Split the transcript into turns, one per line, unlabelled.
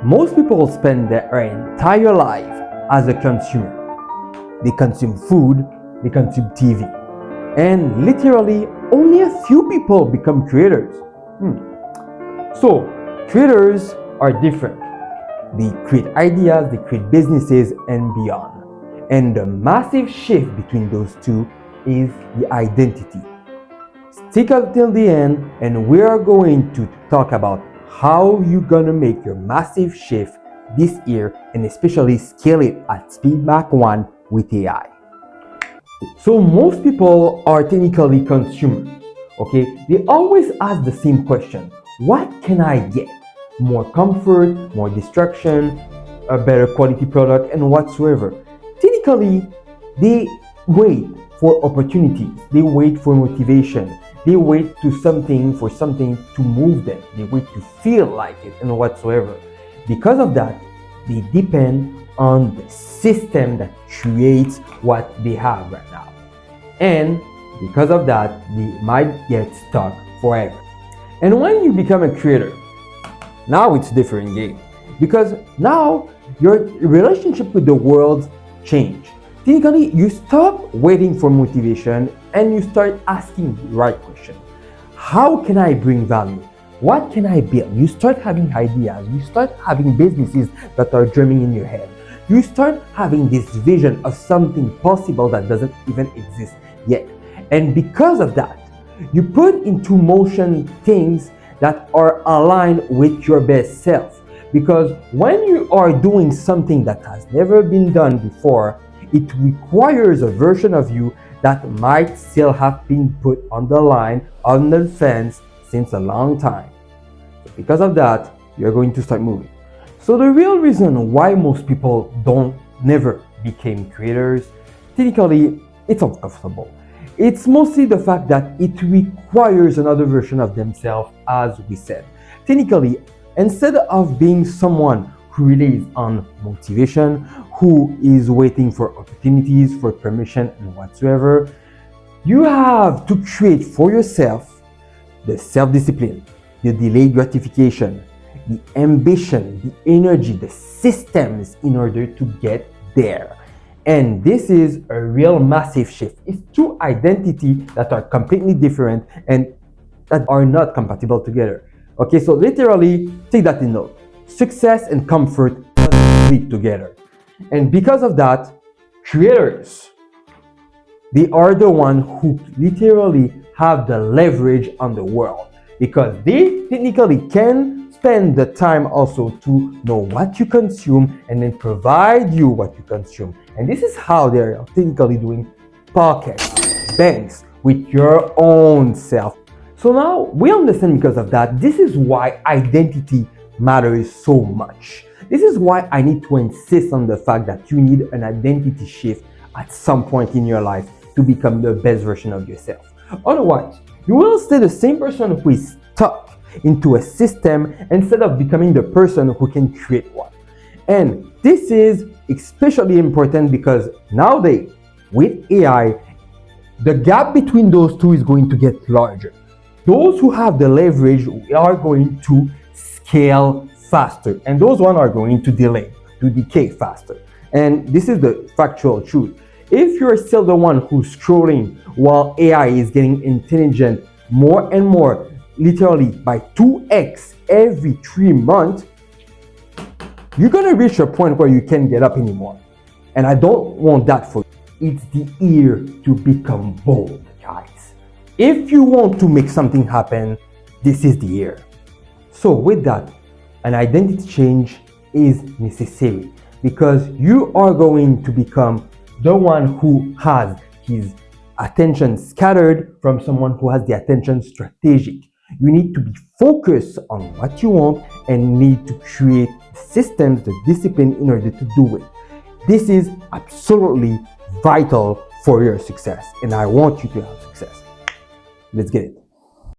Most people spend their entire life as a consumer. They consume food, they consume TV, and literally only a few people become creators. So, creators are different. They create ideas, they create businesses, and beyond. And the massive shift between those two is the identity. Stick up till the end, and we are going to talk about how you're gonna make your massive shift this year and especially scale it at speed Mach 1 with AI. So most people are technically consumers, okay? They always ask the same question: what can I get? More comfort, more distraction, a better quality product, and whatsoever. Technically, they wait for opportunities, they wait for motivation, they wait for something to move them, they wait to feel like it and whatsoever. Because of that, they depend on the system that creates what they have right now. And because of that, they might get stuck forever. And when you become a creator, now it's a different game, because now your relationship with the world change. Technically, you stop waiting for motivation and you start asking the right question. How can I bring value? What can I build? You start having ideas. You start having businesses that are dreaming in your head. You start having this vision of something possible that doesn't even exist yet. And because of that, you put into motion things that are aligned with your best self. Because when you are doing something that has never been done before, it requires a version of you that might still have been put on the line, on the fence since a long time. So because of that, you're going to start moving. So the real reason why most people never became creators, technically, it's uncomfortable. It's mostly the fact that it requires another version of themselves, as we said. Technically, instead of being someone who relies on motivation, who is waiting for opportunities, for permission, and whatsoever, you have to create for yourself the self-discipline, the delayed gratification, the ambition, the energy, the systems in order to get there. And this is a real massive shift. It's two identities that are completely different and that are not compatible together. Okay, so literally, take that in note. Success and comfort must be together. And because of that, creators, they are the ones who literally have the leverage on the world, because they technically can spend the time also to know what you consume and then provide you what you consume. And this is how they're technically doing pockets, banks with your own self. So now we understand because of that, this is why identity matters so much. This is why I need to insist on the fact that you need an identity shift at some point in your life to become the best version of yourself. Otherwise, you will stay the same person who is stuck into a system instead of becoming the person who can create one. And this is especially important because nowadays, with AI, the gap between those two is going to get larger. Those who have the leverage are going to scale faster, and those ones are going to decay faster. And this is the factual truth. If you're still the one who's scrolling while AI is getting intelligent more and more, literally by 2x every 3 months, you're gonna reach a point where you can't get up anymore. And I don't want that for you. It's the year to become bold, guys. If you want to make something happen, this is the year. So with that, an identity change is necessary because you are going to become the one who has his attention scattered from someone who has the attention strategic. You need to be focused on what you want and need to create systems, the discipline in order to do it. This is absolutely vital for your success, and I want you to have success. Let's get it.